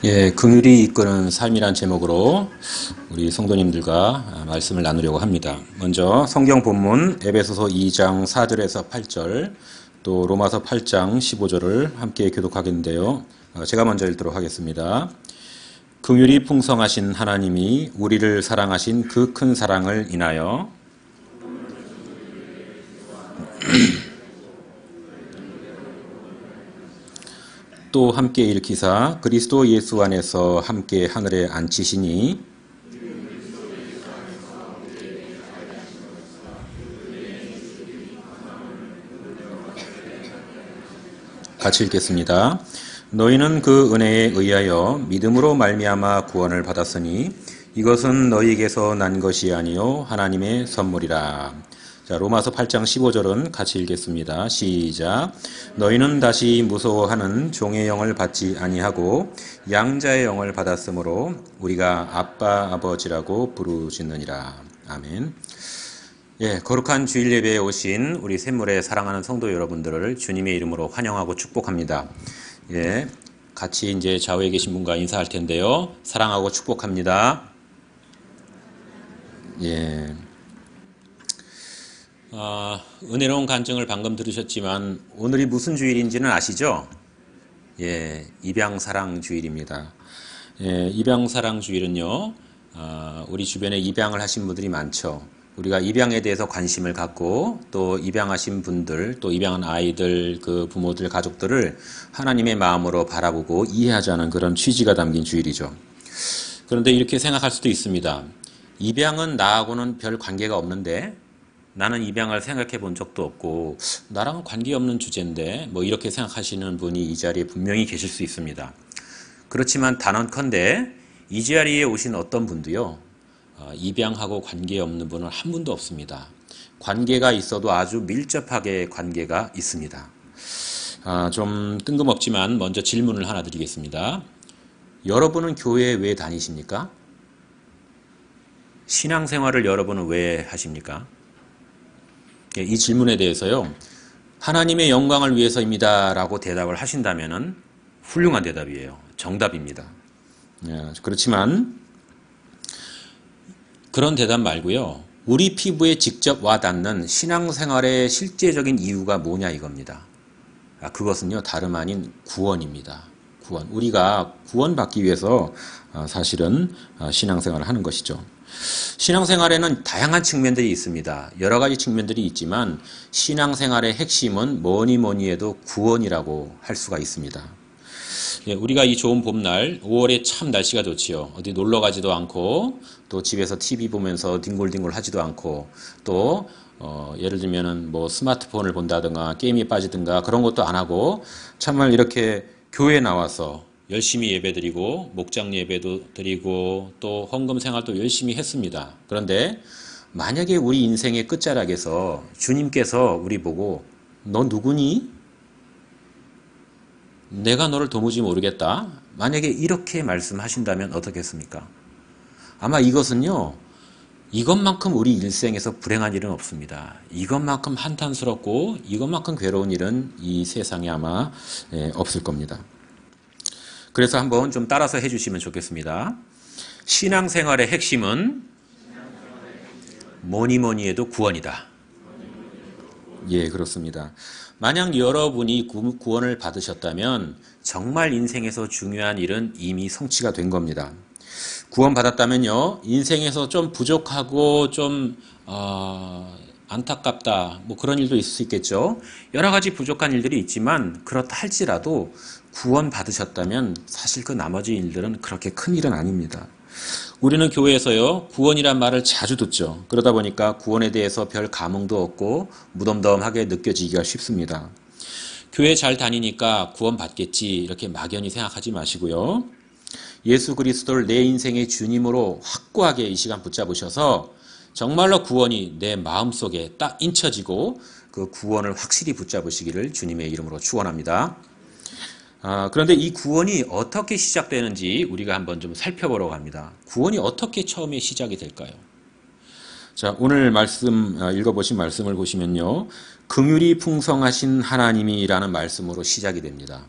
예, 긍휼이 이끄는 삶이란 제목으로 우리 성도님들과 말씀을 나누려고 합니다. 먼저 성경 본문 에베소서 2장 4절에서 8절, 또 로마서 8장 15절을 함께 교독하겠는데요. 제가 먼저 읽도록 하겠습니다. 긍휼이 풍성하신 하나님이 우리를 사랑하신 그 큰 사랑을 인하여 또 함께 일으키사 그리스도 예수 안에서 함께 하늘에 앉히시니 같이 읽겠습니다. 너희는 그 은혜에 의하여 믿음으로 말미암아 구원을 받았으니 이것은 너희에게서 난 것이 아니요 하나님의 선물이라. 자, 로마서 8장 15절은 같이 읽겠습니다. 시작. 너희는 다시 무서워하는 종의 영을 받지 아니하고 양자의 영을 받았으므로 우리가 아빠 아버지라고 부르짖느니라. 아멘. 예, 거룩한 주일 예배에 오신 우리 샘물의 사랑하는 성도 여러분들을 주님의 이름으로 환영하고 축복합니다. 예, 같이 이제 좌우에 계신 분과 인사할 텐데요. 사랑하고 축복합니다. 예. 은혜로운 간증을 방금 들으셨지만 오늘이 무슨 주일인지는 아시죠? 예, 입양사랑 주일입니다. 예, 입양사랑 주일은요, 우리 주변에 입양을 하신 분들이 많죠. 우리가 입양에 대해서 관심을 갖고 또 입양하신 분들, 또 입양한 아이들, 그 부모들, 가족들을 하나님의 마음으로 바라보고 이해하자는 그런 취지가 담긴 주일이죠. 그런데 이렇게 생각할 수도 있습니다. 입양은 나하고는 별 관계가 없는데 나는 입양을 생각해 본 적도 없고 나랑은 관계없는 주제인데 뭐 이렇게 생각하시는 분이 이 자리에 분명히 계실 수 있습니다. 그렇지만 단언컨대 이 자리에 오신 어떤 분도요, 입양하고 관계없는 분은 한 분도 없습니다. 관계가 있어도 아주 밀접하게 관계가 있습니다. 좀 뜬금없지만 먼저 질문을 하나 드리겠습니다. 여러분은 교회에 왜 다니십니까? 신앙생활을 여러분은 왜 하십니까? 이 질문에 대해서요, 하나님의 영광을 위해서입니다 라고 대답을 하신다면 훌륭한 대답이에요. 정답입니다. 그렇지만 그런 대답 말고요, 우리 피부에 직접 와닿는 신앙생활의 실제적인 이유가 뭐냐 이겁니다. 그것은요, 다름 아닌 구원입니다. 구원. 우리가 구원받기 위해서 사실은 신앙생활을 하는 것이죠. 신앙생활에는 다양한 측면들이 있습니다. 여러 가지 측면들이 있지만 신앙생활의 핵심은 뭐니 해도 구원이라고 할 수가 있습니다. 예, 우리가 이 좋은 봄날 5월에 참 날씨가 좋지요. 어디 놀러 가지도 않고 또 집에서 TV 보면서 뒹굴뒹굴 하지도 않고 또 예를 들면은 뭐 스마트폰을 본다든가 게임에 빠지든가 그런 것도 안 하고 참말 이렇게 교회에 나와서 열심히 예배드리고 목장 예배도 드리고 또 헌금 생활도 열심히 했습니다. 그런데 만약에 우리 인생의 끝자락에서 주님께서 우리 보고 너 누구니? 내가 너를 도무지 모르겠다. 만약에 이렇게 말씀하신다면 어떻겠습니까? 아마 이것은요, 이것만큼 우리 일생에서 불행한 일은 없습니다. 이것만큼 한탄스럽고 이것만큼 괴로운 일은 이 세상에 아마 없을 겁니다. 그래서 한번 좀 따라서 해주시면 좋겠습니다. 신앙생활의 핵심은 뭐니 해도 구원이다. 예, 그렇습니다. 만약 여러분이 구원을 받으셨다면 정말 인생에서 중요한 일은 이미 성취가 된 겁니다. 구원받았다면요, 인생에서 좀 부족하고 좀 안타깝다, 뭐 그런 일도 있을 수 있겠죠. 여러 가지 부족한 일들이 있지만 그렇다 할지라도 구원 받으셨다면 사실 그 나머지 일들은 그렇게 큰 일은 아닙니다. 우리는 교회에서요, 구원이란 말을 자주 듣죠. 그러다 보니까 구원에 대해서 별 감흥도 없고 무덤덤하게 느껴지기가 쉽습니다. 교회 잘 다니니까 구원 받겠지 이렇게 막연히 생각하지 마시고요, 예수 그리스도를 내 인생의 주님으로 확고하게 이 시간 붙잡으셔서 정말로 구원이 내 마음속에 딱 인쳐지고 그 구원을 확실히 붙잡으시기를 주님의 이름으로 축원합니다. 그런데 이 구원이 어떻게 시작되는지 우리가 한번 좀 살펴보려고 합니다. 구원이 어떻게 처음에 시작이 될까요? 자, 오늘 말씀 읽어보신 말씀을 보시면요, 긍휼이 풍성하신 하나님이라는 말씀으로 시작이 됩니다.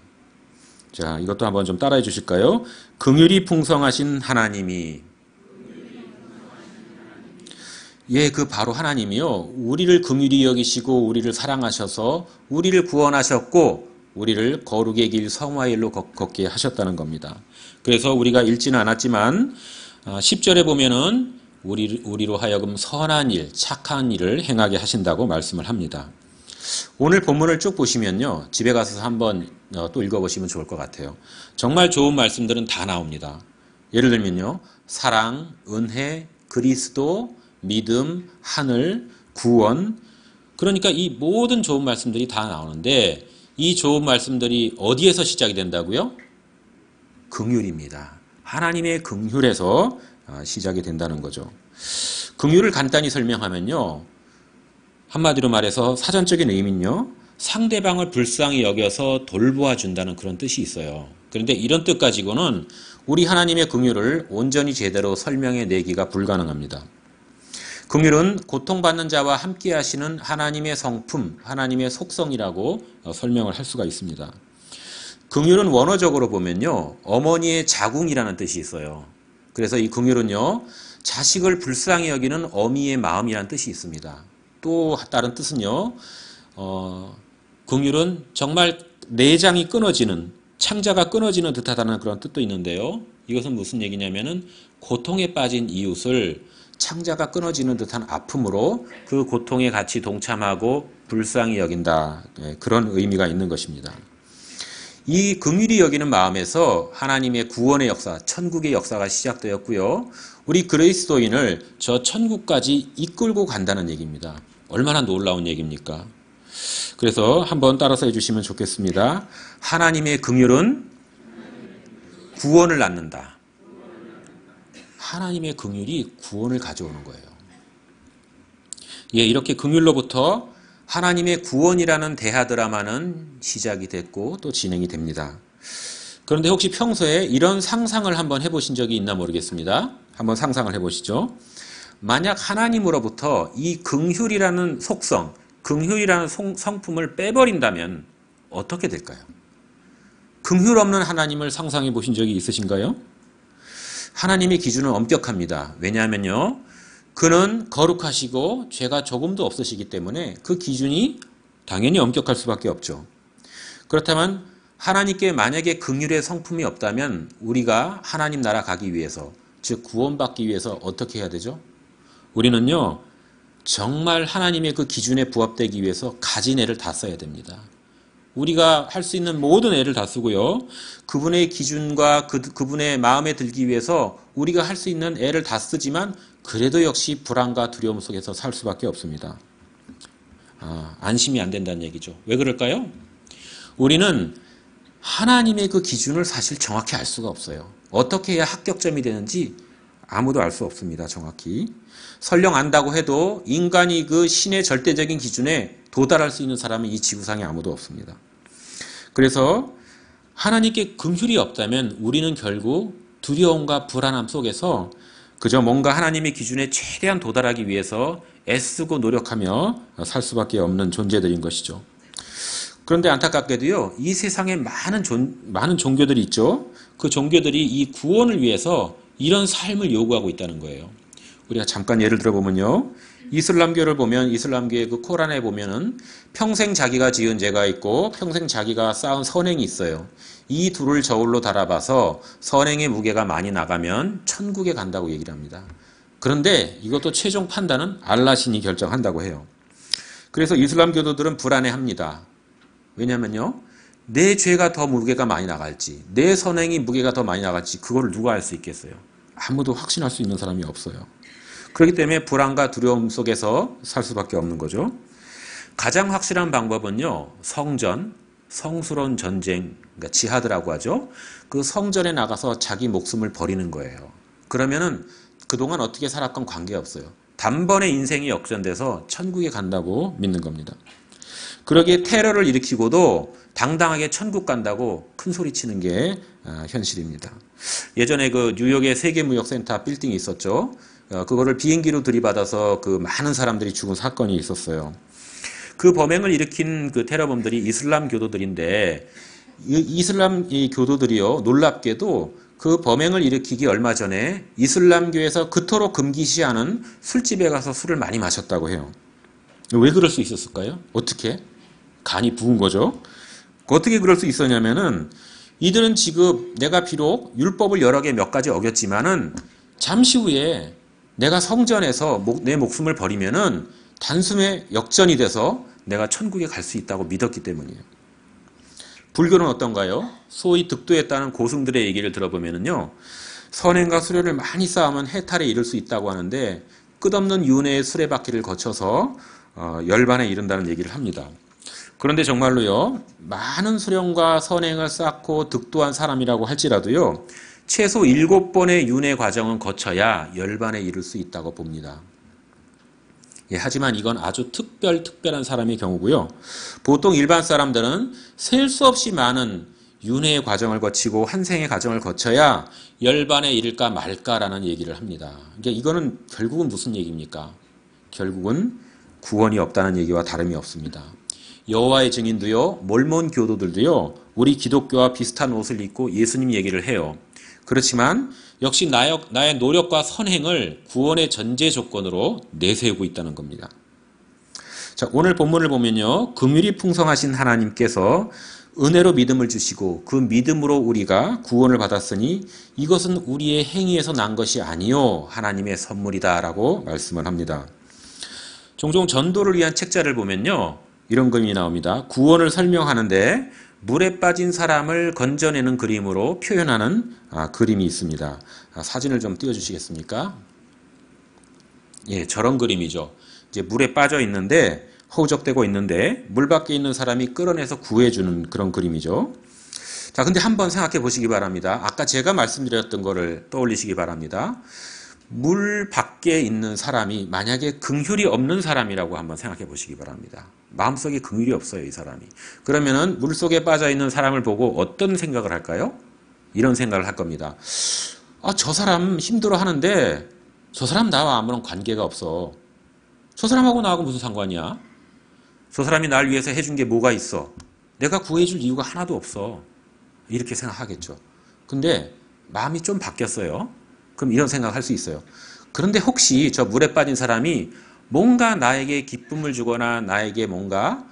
자, 이것도 한번 좀 따라해 주실까요? 긍휼이 풍성하신 하나님이. 예, 그 바로 하나님이요. 우리를 긍휼히 여기시고 우리를 사랑하셔서 우리를 구원하셨고 우리를 거룩의 길 성화의 일로 걷게 하셨다는 겁니다. 그래서 우리가 읽지는 않았지만 10절에 보면은 우리로 하여금 선한 일, 착한 일을 행하게 하신다고 말씀을 합니다. 오늘 본문을 쭉 보시면요. 집에 가서 한번 또 읽어보시면 좋을 것 같아요. 정말 좋은 말씀들은 다 나옵니다. 예를 들면요. 사랑, 은혜, 그리스도, 믿음, 하늘, 구원. 그러니까 이 모든 좋은 말씀들이 다 나오는데 이 좋은 말씀들이 어디에서 시작이 된다고요? 긍휼입니다. 하나님의 긍휼에서 시작이 된다는 거죠. 긍휼을 간단히 설명하면요. 한마디로 말해서 사전적인 의미는요. 상대방을 불쌍히 여겨서 돌보아 준다는 그런 뜻이 있어요. 그런데 이런 뜻 가지고는 우리 하나님의 긍휼을 온전히 제대로 설명해 내기가 불가능합니다. 긍휼은 고통받는 자와 함께 하시는 하나님의 성품, 하나님의 속성이라고 설명을 할 수가 있습니다. 긍휼은 원어적으로 보면요. 어머니의 자궁이라는 뜻이 있어요. 그래서 이 긍휼은요. 자식을 불쌍히 여기는 어미의 마음이라는 뜻이 있습니다. 또 다른 뜻은요. 긍휼은 정말 내장이 끊어지는, 창자가 끊어지는 듯하다는 그런 뜻도 있는데요. 이것은 무슨 얘기냐면은 고통에 빠진 이웃을 창자가 끊어지는 듯한 아픔으로 그 고통에 같이 동참하고 불쌍히 여긴다. 그런 의미가 있는 것입니다. 이 긍휼히 여기는 마음에서 하나님의 구원의 역사, 천국의 역사가 시작되었고요. 우리 그리스도인을 저 천국까지 이끌고 간다는 얘기입니다. 얼마나 놀라운 얘기입니까? 그래서 한번 따라서 해주시면 좋겠습니다. 하나님의 긍휼은 구원을 낳는다. 하나님의 긍휼이 구원을 가져오는 거예요. 예, 이렇게 긍휼로부터 하나님의 구원이라는 대하 드라마는 시작이 됐고 또 진행이 됩니다. 그런데 혹시 평소에 이런 상상을 한번 해보신 적이 있나 모르겠습니다. 한번 상상을 해보시죠. 만약 하나님으로부터 이 긍휼이라는 속성, 긍휼이라는 성품을 빼버린다면 어떻게 될까요? 긍휼 없는 하나님을 상상해 보신 적이 있으신가요? 하나님의 기준은 엄격합니다. 왜냐하면요. 그는 거룩하시고 죄가 조금도 없으시기 때문에 그 기준이 당연히 엄격할 수밖에 없죠. 그렇다면 하나님께 만약에 긍휼의 성품이 없다면 우리가 하나님 나라 가기 위해서, 즉 구원받기 위해서 어떻게 해야 되죠? 우리는요. 정말 하나님의 그 기준에 부합되기 위해서 가진 애를 다 써야 됩니다. 우리가 할 수 있는 모든 애를 다 쓰고요. 그분의 기준과 그분의 마음에 들기 위해서 우리가 할 수 있는 애를 다 쓰지만 그래도 역시 불안과 두려움 속에서 살 수밖에 없습니다. 안심이 안 된다는 얘기죠. 왜 그럴까요? 우리는 하나님의 그 기준을 사실 정확히 알 수가 없어요. 어떻게 해야 합격점이 되는지 아무도 알 수 없습니다. 정확히. 설령 안다고 해도 인간이 그 신의 절대적인 기준에 도달할 수 있는 사람은 이 지구상에 아무도 없습니다. 그래서 하나님께 긍휼이 없다면 우리는 결국 두려움과 불안함 속에서 그저 뭔가 하나님의 기준에 최대한 도달하기 위해서 애쓰고 노력하며 살 수밖에 없는 존재들인 것이죠. 그런데 안타깝게도요, 이 세상에 많은 종교들이 있죠. 그 종교들이 이 구원을 위해서 이런 삶을 요구하고 있다는 거예요. 우리가 잠깐 예를 들어보면요. 이슬람교를 보면 이슬람교의 그 코란에 보면은 평생 자기가 지은 죄가 있고 평생 자기가 쌓은 선행이 있어요. 이 둘을 저울로 달아봐서 선행의 무게가 많이 나가면 천국에 간다고 얘기를 합니다. 그런데 이것도 최종 판단은 알라신이 결정한다고 해요. 그래서 이슬람 교도들은 불안해합니다. 왜냐면요. 내 죄가 더 무게가 많이 나갈지 내 선행이 무게가 더 많이 나갈지 그걸 누가 알 수 있겠어요. 아무도 확신할 수 있는 사람이 없어요. 그렇기 때문에 불안과 두려움 속에서 살 수밖에 없는 거죠. 가장 확실한 방법은요. 성전, 성스러운 전쟁, 그러니까 지하드라고 하죠. 그 성전에 나가서 자기 목숨을 버리는 거예요. 그러면은 그동안 어떻게 살았건 관계없어요. 단번에 인생이 역전돼서 천국에 간다고 믿는 겁니다. 그러기에 테러를 일으키고도 당당하게 천국 간다고 큰 소리 치는 게 현실입니다. 예전에 그 뉴욕의 세계무역센터 빌딩이 있었죠. 그거를 비행기로 들이받아서 그 많은 사람들이 죽은 사건이 있었어요. 그 범행을 일으킨 그 테러범들이 이슬람 교도들인데 이슬람 이 교도들이요, 놀랍게도 그 범행을 일으키기 얼마 전에 이슬람교에서 그토록 금기시하는 술집에 가서 술을 많이 마셨다고 해요. 왜 그럴 수 있었을까요? 어떻게? 간이 부은 거죠. 어떻게 그럴 수 있었냐면은 이들은 지금 내가 비록 율법을 여러 개 몇 가지 어겼지만은 잠시 후에 내가 성전에서 내 목숨을 버리면은 단숨에 역전이 돼서 내가 천국에 갈 수 있다고 믿었기 때문이에요. 불교는 어떤가요? 소위 득도했다는 고승들의 얘기를 들어보면은요, 선행과 수련을 많이 쌓으면 해탈에 이를 수 있다고 하는데 끝없는 윤회의 수레바퀴를 거쳐서 열반에 이른다는 얘기를 합니다. 그런데 정말로요, 많은 수련과 선행을 쌓고 득도한 사람이라고 할지라도요, 최소 7번의 윤회 과정은 거쳐야 열반에 이를 수 있다고 봅니다. 예, 하지만 이건 아주 특별한 사람의 경우고요. 보통 일반 사람들은 셀 수 없이 많은 윤회의 과정을 거치고 한생의 과정을 거쳐야 열반에 이를까 말까라는 얘기를 합니다. 그러니까 이거는 결국은 무슨 얘기입니까? 결국은 구원이 없다는 얘기와 다름이 없습니다. 여호와의 증인도요, 몰몬 교도들도요, 우리 기독교와 비슷한 옷을 입고 예수님 얘기를 해요. 그렇지만 역시 나의 노력과 선행을 구원의 전제 조건으로 내세우고 있다는 겁니다. 자, 오늘 본문을 보면요, 긍휼이 풍성하신 하나님께서 은혜로 믿음을 주시고 그 믿음으로 우리가 구원을 받았으니 이것은 우리의 행위에서 난 것이 아니요 하나님의 선물이다라고 말씀을 합니다. 종종 전도를 위한 책자를 보면요, 이런 그림이 나옵니다. 구원을 설명하는데 물에 빠진 사람을 건져내는 그림으로 표현하는 그림이 있습니다. 사진을 좀 띄워주시겠습니까? 예, 저런 그림이죠. 이제 물에 빠져 있는데, 허우적대고 있는데 물 밖에 있는 사람이 끌어내서 구해주는 그런 그림이죠. 자, 근데 한번 생각해 보시기 바랍니다. 아까 제가 말씀드렸던 거를 떠올리시기 바랍니다. 물 밖에 있는 사람이 만약에 긍휼이 없는 사람이라고 한번 생각해 보시기 바랍니다. 마음속에 긍휼이 없어요, 이 사람이. 그러면은 물 속에 빠져 있는 사람을 보고 어떤 생각을 할까요? 이런 생각을 할 겁니다. 저 사람 힘들어 하는데 저 사람 나와 아무런 관계가 없어. 저 사람하고 나하고 무슨 상관이야? 저 사람이 날 위해서 해준 게 뭐가 있어? 내가 구해줄 이유가 하나도 없어. 이렇게 생각하겠죠. 근데 마음이 좀 바뀌었어요. 그럼 이런 생각을 할 수 있어요. 그런데 혹시 저 물에 빠진 사람이 뭔가 나에게 기쁨을 주거나 나에게 뭔가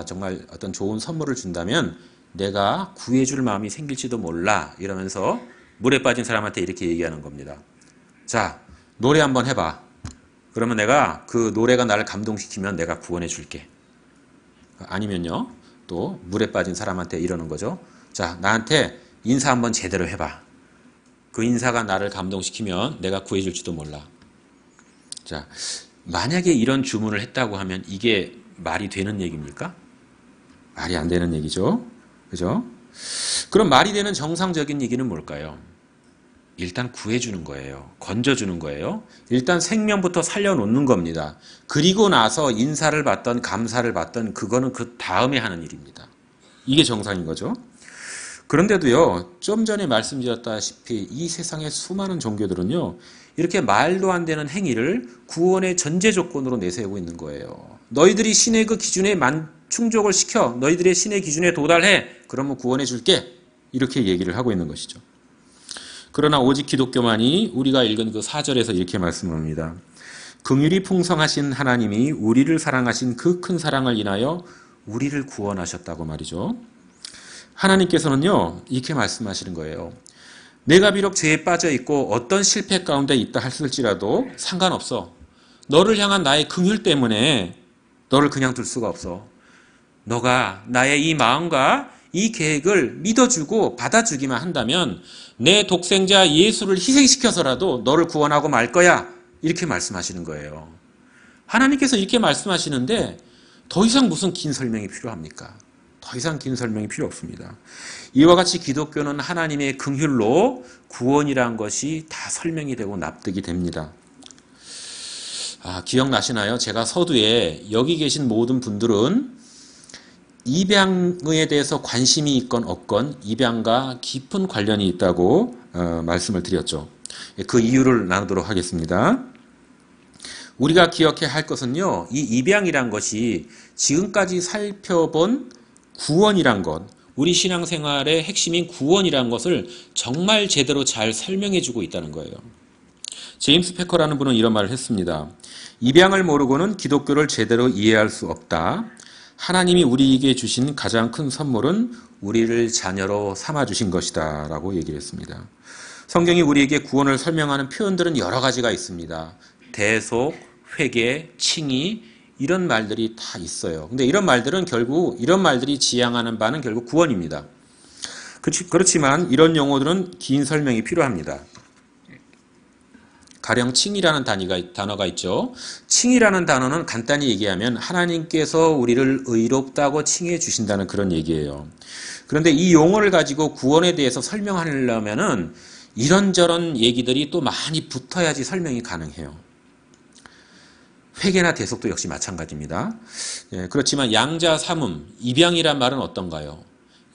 정말 어떤 좋은 선물을 준다면 내가 구해줄 마음이 생길지도 몰라 이러면서 물에 빠진 사람한테 이렇게 얘기하는 겁니다. 자, 노래 한번 해봐. 그러면 내가 그 노래가 나를 감동시키면 내가 구원해 줄게. 아니면요, 또 물에 빠진 사람한테 이러는 거죠. 자, 나한테 인사 한번 제대로 해봐. 그 인사가 나를 감동시키면 내가 구해줄지도 몰라. 자, 만약에 이런 주문을 했다고 하면 이게 말이 되는 얘기입니까? 말이 안 되는 얘기죠. 그죠? 그럼 말이 되는 정상적인 얘기는 뭘까요? 일단 구해주는 거예요. 건져주는 거예요. 일단 생명부터 살려놓는 겁니다. 그리고 나서 인사를 받던 감사를 받던 그거는 그 다음에 하는 일입니다. 이게 정상인 거죠. 그런데도요, 좀 전에 말씀드렸다시피 이 세상의 수많은 종교들은요, 이렇게 말도 안 되는 행위를 구원의 전제 조건으로 내세우고 있는 거예요. 너희들이 신의 그 기준에 충족을 시켜, 너희들의 신의 기준에 도달해, 그러면 구원해 줄게. 이렇게 얘기를 하고 있는 것이죠. 그러나 오직 기독교만이 우리가 읽은 그 4절에서 이렇게 말씀합니다. 긍휼이 풍성하신 하나님이 우리를 사랑하신 그 큰 사랑을 인하여 우리를 구원하셨다고 말이죠. 하나님께서는요, 이렇게 말씀하시는 거예요. 내가 비록 죄에 빠져 있고 어떤 실패 가운데 있다 했을지라도 상관없어. 너를 향한 나의 긍휼 때문에 너를 그냥 둘 수가 없어. 너가 나의 이 마음과 이 계획을 믿어주고 받아주기만 한다면 내 독생자 예수를 희생시켜서라도 너를 구원하고 말 거야. 이렇게 말씀하시는 거예요. 하나님께서 이렇게 말씀하시는데 더 이상 무슨 긴 설명이 필요합니까? 더 이상 긴 설명이 필요 없습니다. 이와 같이 기독교는 하나님의 긍휼로 구원이란 것이 다 설명이 되고 납득이 됩니다. 기억나시나요? 제가 서두에 여기 계신 모든 분들은 입양에 대해서 관심이 있건 없건 입양과 깊은 관련이 있다고 말씀을 드렸죠. 그 이유를 나누도록 하겠습니다. 우리가 기억해야 할 것은요, 이 입양이란 것이 지금까지 살펴본 구원이란 것, 우리 신앙생활의 핵심인 구원이라는 것을 정말 제대로 잘 설명해주고 있다는 거예요. 제임스 패커라는 분은 이런 말을 했습니다. 입양을 모르고는 기독교를 제대로 이해할 수 없다. 하나님이 우리에게 주신 가장 큰 선물은 우리를 자녀로 삼아주신 것이다 라고 얘기를 했습니다. 성경이 우리에게 구원을 설명하는 표현들은 여러 가지가 있습니다. 대속, 회개, 칭의 이런 말들이 다 있어요. 근데 이런 말들은 결국 이런 말들이 지향하는 바는 결국 구원입니다. 그렇지만 이런 용어들은 긴 설명이 필요합니다. 가령 칭이라는 단어가 있죠. 칭이라는 단어는 간단히 얘기하면 하나님께서 우리를 의롭다고 칭해 주신다는 그런 얘기예요. 그런데 이 용어를 가지고 구원에 대해서 설명하려면은 이런저런 얘기들이 또 많이 붙어야지 설명이 가능해요. 회개나 대속도 역시 마찬가지입니다. 예, 그렇지만 양자 삼음, 입양이란 말은 어떤가요?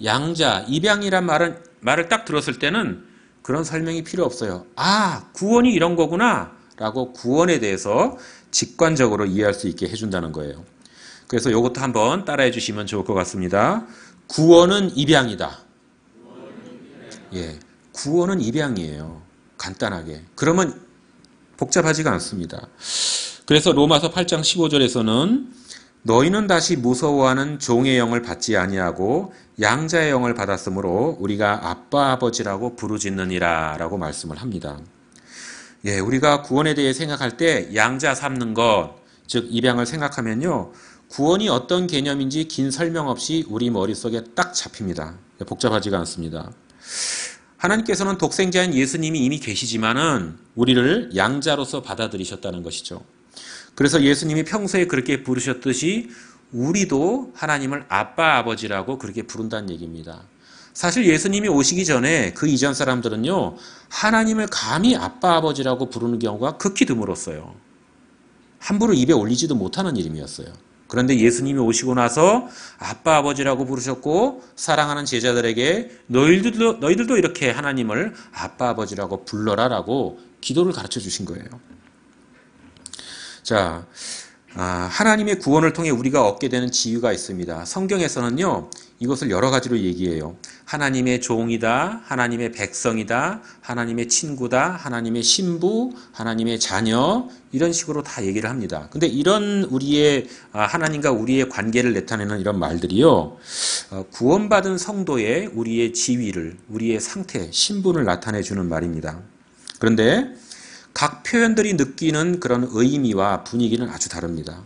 양자, 입양이란 말을 딱 들었을 때는 그런 설명이 필요 없어요. 아, 구원이 이런 거구나 라고 구원에 대해서 직관적으로 이해할 수 있게 해준다는 거예요. 그래서 이것도 한번 따라해 주시면 좋을 것 같습니다. 구원은 입양이다. 예, 구원은 입양이에요. 간단하게. 그러면 복잡하지가 않습니다. 그래서 로마서 8장 15절에서는 너희는 다시 무서워하는 종의 영을 받지 아니하고 양자의 영을 받았으므로 우리가 아빠 아버지라고 부르짖느니라 라고 말씀을 합니다. 예, 우리가 구원에 대해 생각할 때 양자 삼는 것, 즉 입양을 생각하면요. 구원이 어떤 개념인지 긴 설명 없이 우리 머릿속에 딱 잡힙니다. 복잡하지가 않습니다. 하나님께서는 독생자인 예수님이 이미 계시지만은 우리를 양자로서 받아들이셨다는 것이죠. 그래서 예수님이 평소에 그렇게 부르셨듯이 우리도 하나님을 아빠 아버지라고 그렇게 부른다는 얘기입니다. 사실 예수님이 오시기 전에 그 이전 사람들은요, 하나님을 감히 아빠 아버지라고 부르는 경우가 극히 드물었어요. 함부로 입에 올리지도 못하는 이름이었어요. 그런데 예수님이 오시고 나서 아빠 아버지라고 부르셨고 사랑하는 제자들에게 너희들도 이렇게 하나님을 아빠 아버지라고 불러라라고 기도를 가르쳐 주신 거예요. 자, 하나님의 구원을 통해 우리가 얻게 되는 지위가 있습니다. 성경에서는요, 이것을 여러 가지로 얘기해요. 하나님의 종이다, 하나님의 백성이다, 하나님의 친구다, 하나님의 신부, 하나님의 자녀, 이런 식으로 다 얘기를 합니다. 근데 이런 하나님과 우리의 관계를 나타내는 이런 말들이요, 구원받은 성도의 우리의 지위를, 우리의 상태, 신분을 나타내 주는 말입니다. 그런데 각 표현들이 느끼는 그런 의미와 분위기는 아주 다릅니다.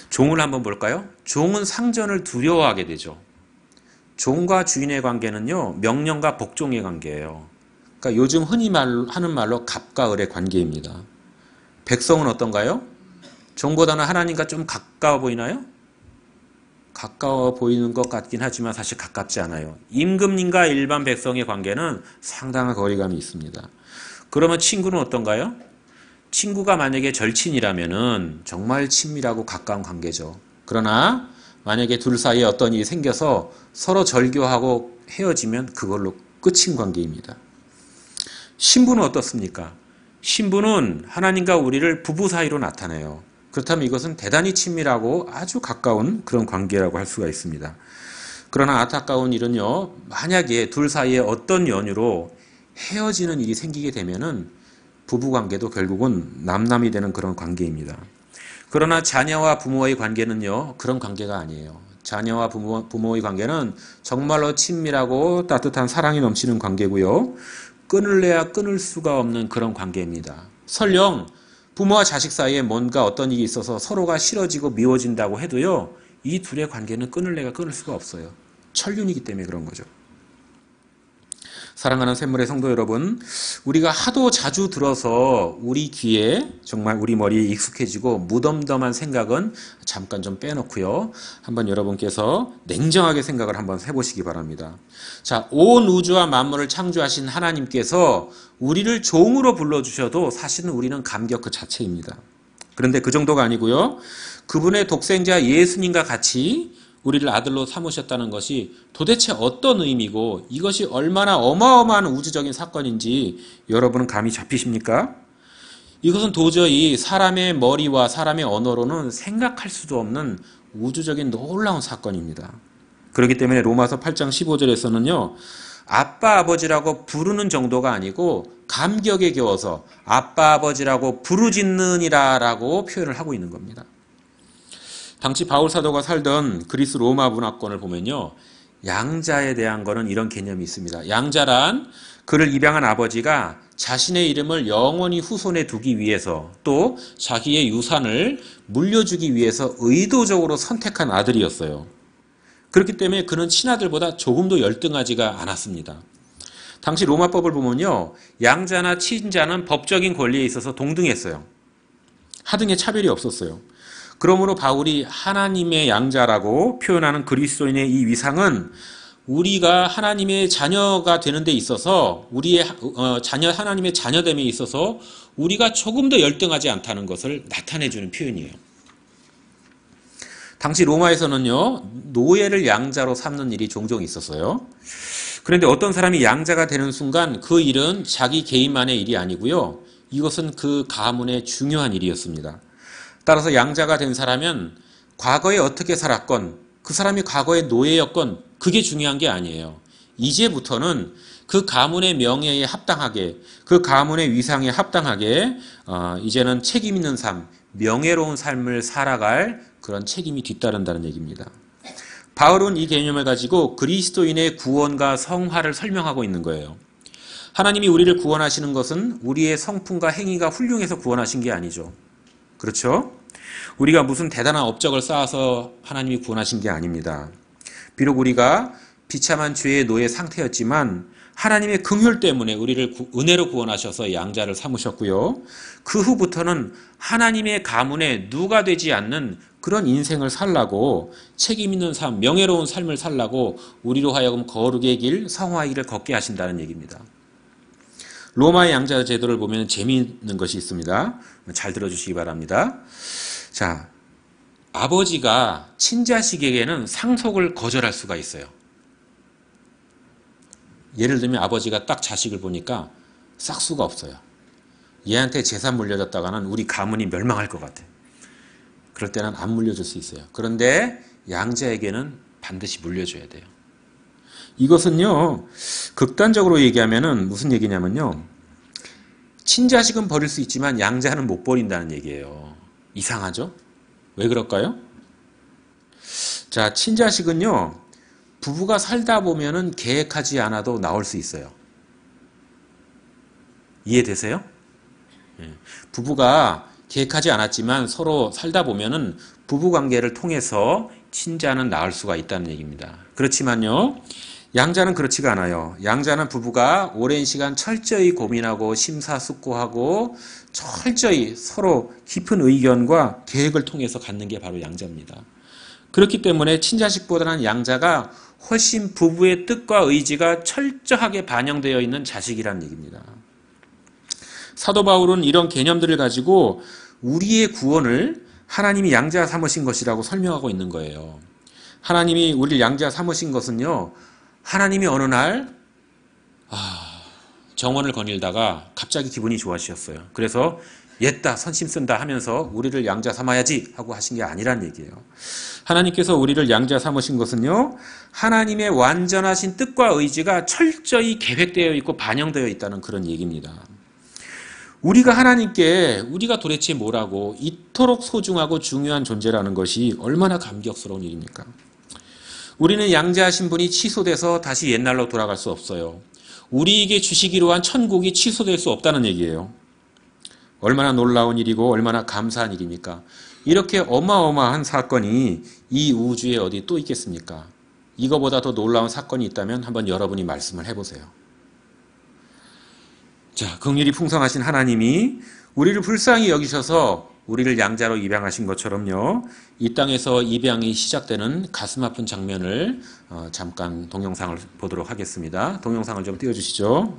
종을 한번 볼까요? 종은 상전을 두려워하게 되죠. 종과 주인의 관계는요, 명령과 복종의 관계예요. 그러니까 요즘 흔히 하는 말로 갑과 을의 관계입니다. 백성은 어떤가요? 종보다는 하나님과 좀 가까워 보이나요? 가까워 보이는 것 같긴 하지만 사실 가깝지 않아요. 임금님과 일반 백성의 관계는 상당한 거리감이 있습니다. 그러면 친구는 어떤가요? 친구가 만약에 절친이라면은 정말 친밀하고 가까운 관계죠. 그러나 만약에 둘 사이에 어떤 일이 생겨서 서로 절교하고 헤어지면 그걸로 끝인 관계입니다. 신부는 어떻습니까? 신부는 하나님과 우리를 부부 사이로 나타내요. 그렇다면 이것은 대단히 친밀하고 아주 가까운 그런 관계라고 할 수가 있습니다. 그러나 안타까운 일은요, 만약에 둘 사이에 어떤 연유로 헤어지는 일이 생기게 되면은 부부관계도 결국은 남남이 되는 그런 관계입니다. 그러나 자녀와 부모의 관계는요, 그런 관계가 아니에요. 자녀와 부모의 관계는 정말로 친밀하고 따뜻한 사랑이 넘치는 관계고요. 끊을래야 끊을 수가 없는 그런 관계입니다. 설령 부모와 자식 사이에 뭔가 어떤 일이 있어서 서로가 싫어지고 미워진다고 해도요, 이 둘의 관계는 끊을래야 끊을 수가 없어요. 천륜이기 때문에 그런 거죠. 사랑하는 샘물의 성도 여러분, 우리가 하도 자주 들어서 우리 귀에 정말 우리 머리에 익숙해지고 무덤덤한 생각은 잠깐 좀 빼놓고요. 한번 여러분께서 냉정하게 생각을 한번 해보시기 바랍니다. 자, 온 우주와 만물을 창조하신 하나님께서 우리를 종으로 불러주셔도 사실은 우리는 감격 그 자체입니다. 그런데 그 정도가 아니고요. 그분의 독생자 예수님과 같이 우리를 아들로 삼으셨다는 것이 도대체 어떤 의미고 이것이 얼마나 어마어마한 우주적인 사건인지 여러분은 감이 잡히십니까? 이것은 도저히 사람의 머리와 사람의 언어로는 생각할 수도 없는 우주적인 놀라운 사건입니다. 그렇기 때문에 로마서 8장 15절에서는요. 아빠 아버지라고 부르는 정도가 아니고 감격에 겨워서 아빠 아버지라고 부르짖느니라라고 표현을 하고 있는 겁니다. 당시 바울 사도가 살던 그리스 로마 문화권을 보면요. 양자에 대한 거는 이런 개념이 있습니다. 양자란 그를 입양한 아버지가 자신의 이름을 영원히 후손에 두기 위해서 또 자기의 유산을 물려주기 위해서 의도적으로 선택한 아들이었어요. 그렇기 때문에 그는 친아들보다 조금도 열등하지가 않았습니다. 당시 로마법을 보면요. 양자나 친자는 법적인 권리에 있어서 동등했어요. 하등의 차별이 없었어요. 그러므로 바울이 하나님의 양자라고 표현하는 그리스도인의 이 위상은 우리가 하나님의 자녀가 되는 데 있어서 우리의 하나님의 자녀됨에 있어서 우리가 조금 더 열등하지 않다는 것을 나타내주는 표현이에요. 당시 로마에서는요. 노예를 양자로 삼는 일이 종종 있었어요. 그런데 어떤 사람이 양자가 되는 순간 그 일은 자기 개인만의 일이 아니고요. 이것은 그 가문의 중요한 일이었습니다. 따라서 양자가 된 사람은 과거에 어떻게 살았건 그 사람이 과거에 노예였건 그게 중요한 게 아니에요. 이제부터는 그 가문의 명예에 합당하게 그 가문의 위상에 합당하게 이제는 책임 있는 삶, 명예로운 삶을 살아갈 그런 책임이 뒤따른다는 얘기입니다. 바울은 이 개념을 가지고 그리스도인의 구원과 성화를 설명하고 있는 거예요. 하나님이 우리를 구원하시는 것은 우리의 성품과 행위가 훌륭해서 구원하신 게 아니죠. 그렇죠? 우리가 무슨 대단한 업적을 쌓아서 하나님이 구원하신 게 아닙니다. 비록 우리가 비참한 죄의 노예 상태였지만 하나님의 긍휼 때문에 우리를 은혜로 구원하셔서 양자를 삼으셨고요. 그 후부터는 하나님의 가문에 누가 되지 않는 그런 인생을 살라고 책임 있는 삶, 명예로운 삶을 살라고 우리로 하여금 거룩의 길, 성화의 길을 걷게 하신다는 얘기입니다. 로마의 양자 제도를 보면 재미있는 것이 있습니다. 잘 들어주시기 바랍니다. 자, 아버지가 친자식에게는 상속을 거절할 수가 있어요. 예를 들면 아버지가 딱 자식을 보니까 싹수가 없어요. 얘한테 재산 물려줬다가는 우리 가문이 멸망할 것 같아. 그럴 때는 안 물려줄 수 있어요. 그런데 양자에게는 반드시 물려줘야 돼요. 이것은요, 극단적으로 얘기하면은 무슨 얘기냐면요. 친자식은 버릴 수 있지만 양자는 못 버린다는 얘기예요. 이상하죠? 왜 그럴까요? 자, 친자식은요, 부부가 살다 보면은 계획하지 않아도 나올 수 있어요. 이해되세요? 부부가 계획하지 않았지만 서로 살다 보면은 부부 관계를 통해서 친자는 낳을 수가 있다는 얘기입니다. 그렇지만요, 양자는 그렇지가 않아요. 양자는 부부가 오랜 시간 철저히 고민하고 심사숙고하고 철저히 서로 깊은 의견과 계획을 통해서 갖는 게 바로 양자입니다. 그렇기 때문에 친자식보다는 양자가 훨씬 부부의 뜻과 의지가 철저하게 반영되어 있는 자식이라는 얘기입니다. 사도 바울은 이런 개념들을 가지고 우리의 구원을 하나님이 양자 삼으신 것이라고 설명하고 있는 거예요. 하나님이 우리를 양자 삼으신 것은요, 하나님이 어느 날 정원을 거닐다가 갑자기 기분이 좋아지셨어요. 그래서 옛다 선심 쓴다 하면서 우리를 양자 삼아야지 하고 하신 게 아니란 얘기예요. 하나님께서 우리를 양자 삼으신 것은요, 하나님의 완전하신 뜻과 의지가 철저히 계획되어 있고 반영되어 있다는 그런 얘기입니다. 우리가 하나님께 우리가 도대체 뭐라고 이토록 소중하고 중요한 존재라는 것이 얼마나 감격스러운 일입니까? 우리는 양자하신 분이 취소돼서 다시 옛날로 돌아갈 수 없어요. 우리에게 주시기로 한 천국이 취소될 수 없다는 얘기예요. 얼마나 놀라운 일이고 얼마나 감사한 일입니까? 이렇게 어마어마한 사건이 이 우주에 어디 또 있겠습니까? 이거보다 더 놀라운 사건이 있다면 한번 여러분이 말씀을 해보세요. 자, 긍휼이 풍성하신 하나님이 우리를 불쌍히 여기셔서 우리를 양자로 입양하신 것처럼요, 이 땅에서 입양이 시작되는 가슴 아픈 장면을 잠깐 동영상을 보도록 하겠습니다. 동영상을 좀 띄워주시죠.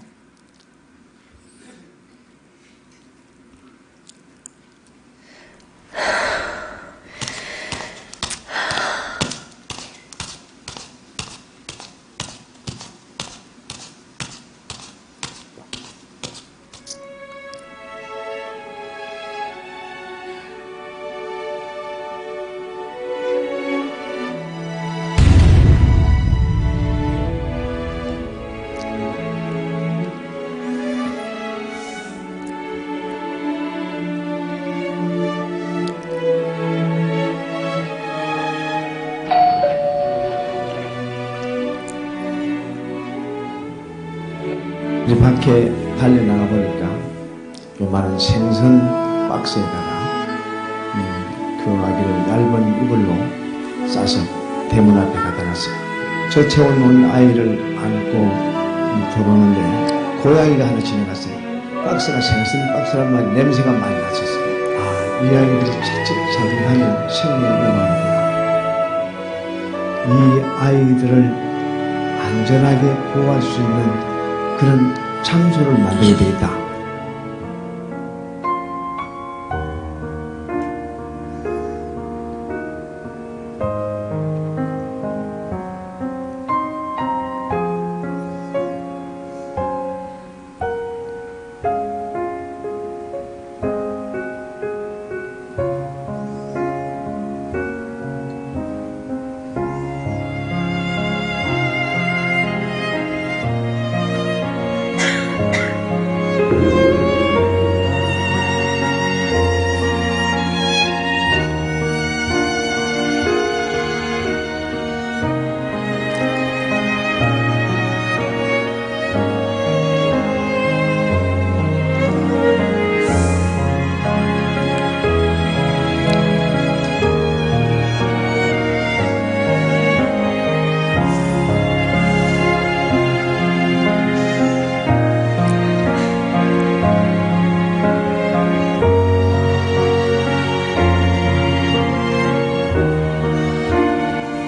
밖에 달려나가 보니까 요만한 생선 박스에다가 그 아기를 얇은 이불로 싸서 대문 앞에 갖다 놨어요. 저 채워놓은 아이를 안고 들어오는데 고양이가 하나 지나갔어요. 박스가 생선 박스란 말이 냄새가 많이 났었어요. 아, 이 아이들이 채찍 잘못하면 생명을 위험하구나. 이 아이들을 안전하게 보호할 수 있는 그런 장소를 만들어야 되겠다.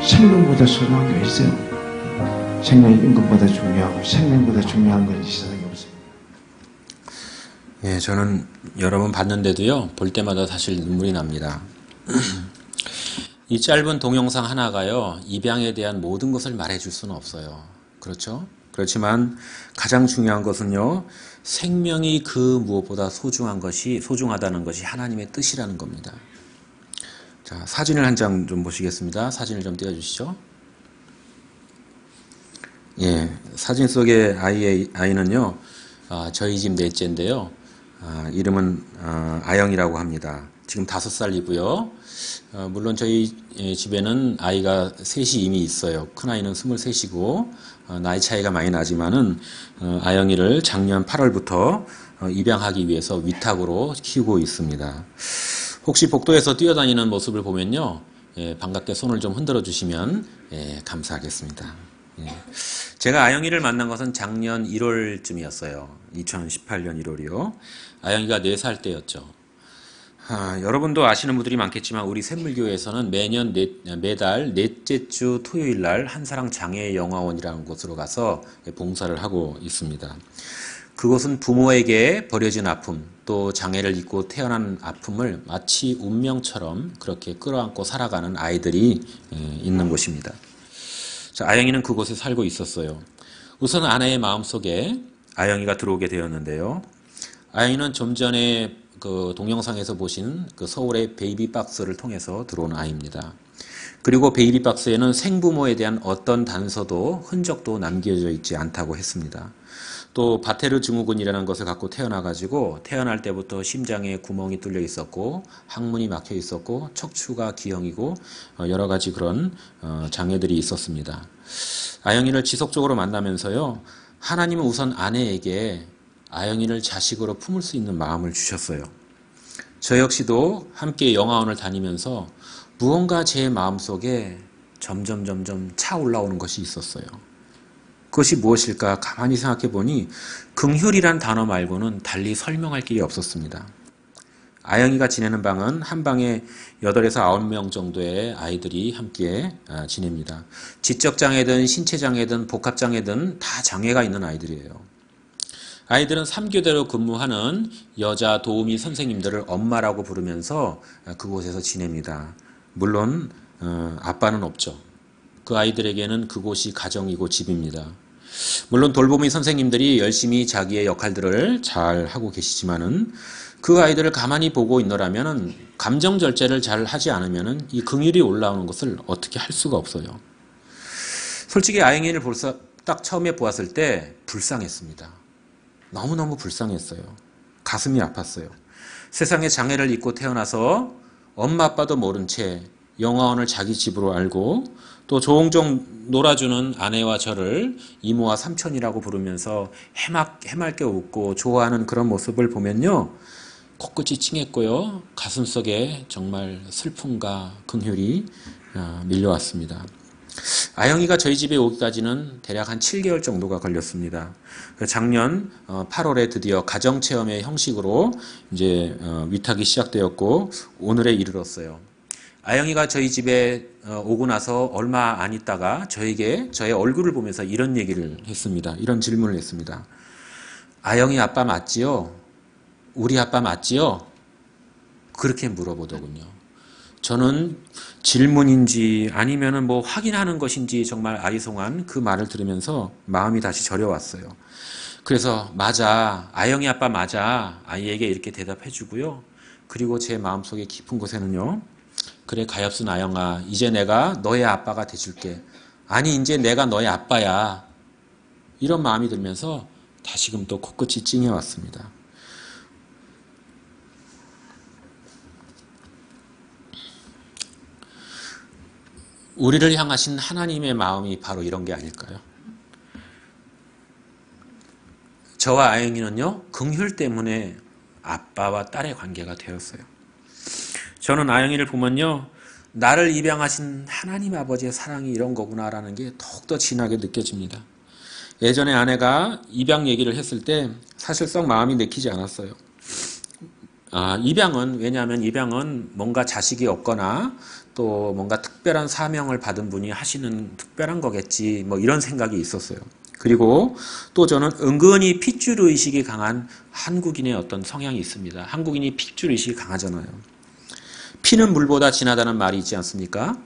생명보다 소중한 게 있어요. 생명이 임금보다 중요하고 생명보다 중요한 건 이 세상에 없습니다. 예, 저는 여러 번 봤는데도요, 볼 때마다 사실 눈물이 납니다. 이 짧은 동영상 하나가요, 입양에 대한 모든 것을 말해줄 수는 없어요. 그렇죠? 그렇지만 가장 중요한 것은요, 생명이 그 무엇보다 소중하다는 것이 하나님의 뜻이라는 겁니다. 자, 사진을 한 장 좀 보시겠습니다. 사진을 좀 띄워주시죠. 예, 사진 속의 아이는요, 저희 집 넷째인데요. 이름은 아영이라고 합니다. 지금 5살이고요. 물론 저희 집에는 아이가 셋이 이미 있어요. 큰아이는 23이고 나이 차이가 많이 나지만은 아영이를 작년 8월부터 입양하기 위해서 위탁으로 키우고 있습니다. 혹시 복도에서 뛰어다니는 모습을 보면요, 예, 반갑게 손을 좀 흔들어 주시면 감사하겠습니다. 예. 제가 아영이를 만난 것은 작년 1월쯤이었어요. 2018년 1월이요. 아영이가 4살 때였죠. 여러분도 아시는 분들이 많겠지만 우리 샘물교회에서는 매달 넷째 주 토요일 날 한사랑 장애영화원이라는 곳으로 가서 봉사를 하고 있습니다. 그곳은 부모에게 버려진 아픔, 또 장애를 입고 태어난 아픔을 마치 운명처럼 그렇게 끌어안고 살아가는 아이들이 있는 곳입니다. 자, 아영이는 그곳에 살고 있었어요. 우선 아내의 마음속에 아영이가 들어오게 되었는데요. 아영이는 좀 전에 그 동영상에서 보신 그 서울의 베이비박스를 통해서 들어온 아이입니다. 그리고 베이비박스에는 생부모에 대한 어떤 단서도 흔적도 남겨져 있지 않다고 했습니다. 또 바테르 증후군이라는 것을 갖고 태어나가지고 태어날 때부터 심장에 구멍이 뚫려 있었고 항문이 막혀 있었고 척추가 기형이고 여러 가지 그런 장애들이 있었습니다. 아영이를 지속적으로 만나면서요, 하나님은 우선 아내에게 아영이를 자식으로 품을 수 있는 마음을 주셨어요. 저 역시도 함께 영화원을 다니면서 무언가 제 마음속에 점점 차 올라오는 것이 있었어요. 그것이 무엇일까 가만히 생각해 보니 긍휼이란 단어 말고는 달리 설명할 길이 없었습니다. 아영이가 지내는 방은 한 방에 8에서 9명 정도의 아이들이 함께 지냅니다. 지적장애든 신체장애든 복합장애든 다 장애가 있는 아이들이에요. 아이들은 3교대로 근무하는 여자 도우미 선생님들을 엄마라고 부르면서 그곳에서 지냅니다. 물론 아빠는 없죠. 그 아이들에게는 그곳이 가정이고 집입니다. 물론 돌보미 선생님들이 열심히 자기의 역할들을 잘 하고 계시지만은 그 아이들을 가만히 보고 있노라면은 감정 절제를 잘 하지 않으면은 이 긍휼이 올라오는 것을 어떻게 할 수가 없어요. 솔직히 아영이를 딱 처음에 보았을 때 불쌍했습니다. 너무너무 불쌍했어요. 가슴이 아팠어요. 세상에 장애를 입고 태어나서 엄마 아빠도 모른 채 영화원을 자기 집으로 알고 또 종종 놀아주는 아내와 저를 이모와 삼촌이라고 부르면서 해맑게 웃고 좋아하는 그런 모습을 보면요. 코끝이 찡했고요. 가슴속에 정말 슬픔과 긍휼이 밀려왔습니다. 아영이가 저희 집에 오기까지는 대략 한 7개월 정도가 걸렸습니다. 작년 8월에 드디어 가정체험의 형식으로 이제 위탁이 시작되었고 오늘에 이르렀어요. 아영이가 저희 집에 오고 나서 얼마 안 있다가 저에게 저의 얼굴을 보면서 이런 얘기를 했습니다. 이런 질문을 했습니다. 아영이 아빠 맞지요? 우리 아빠 맞지요? 그렇게 물어보더군요. 저는 질문인지 아니면은 뭐 확인하는 것인지 정말 아리송한 그 말을 들으면서 마음이 다시 저려왔어요. 그래서 맞아, 아영이 아빠 맞아, 아이에게 이렇게 대답해 주고요. 그리고 제 마음속에 깊은 곳에는요. 그래 가엾은 아영아, 이제 내가 너의 아빠가 돼줄게. 아니 이제 내가 너의 아빠야. 이런 마음이 들면서 다시금 또 코끝이 찡해왔습니다. 우리를 향하신 하나님의 마음이 바로 이런 게 아닐까요? 저와 아영이는요, 긍휼 때문에 아빠와 딸의 관계가 되었어요. 저는 아영이를 보면요, 나를 입양하신 하나님 아버지의 사랑이 이런 거구나라는 게 더욱더 진하게 느껴집니다. 예전에 아내가 입양 얘기를 했을 때 사실 썩 마음이 내키지 않았어요. 입양은, 왜냐하면 입양은 뭔가 자식이 없거나 또 뭔가 특별한 사명을 받은 분이 하시는 특별한 거겠지, 뭐 이런 생각이 있었어요. 그리고 또 저는 은근히 핏줄 의식이 강한 한국인의 어떤 성향이 있습니다. 한국인이 핏줄 의식이 강하잖아요. 피는 물보다 진하다는 말이 있지 않습니까?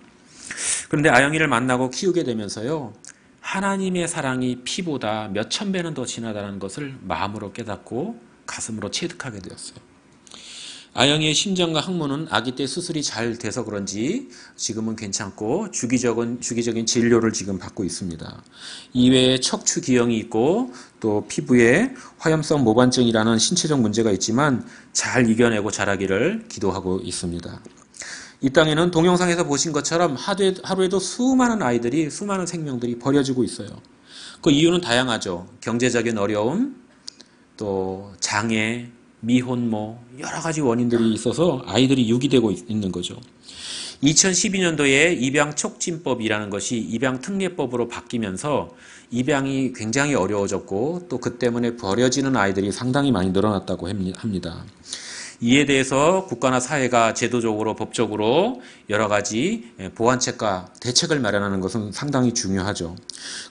그런데 아영이를 만나고 키우게 되면서요, 하나님의 사랑이 피보다 몇천 배는 더 진하다는 것을 마음으로 깨닫고 가슴으로 체득하게 되었어요. 아영이의 심장과 항문은 아기 때 수술이 잘 돼서 그런지 지금은 괜찮고 주기적인 진료를 지금 받고 있습니다. 이외에 척추 기형이 있고 또 피부에 화염성 모반증이라는 신체적 문제가 있지만 잘 이겨내고 자라기를 기도하고 있습니다. 이 땅에는 동영상에서 보신 것처럼 하루에도 수많은 아이들이, 수많은 생명들이 버려지고 있어요. 그 이유는 다양하죠. 경제적인 어려움, 또 장애, 미혼모, 여러 가지 원인들이 있어서 아이들이 유기되고 있는 거죠. 2012년도에 입양촉진법이라는 것이 입양특례법으로 바뀌면서 입양이 굉장히 어려워졌고 또 그 때문에 버려지는 아이들이 상당히 많이 늘어났다고 합니다. 이에 대해서 국가나 사회가 제도적으로 법적으로 여러 가지 보완책과 대책을 마련하는 것은 상당히 중요하죠.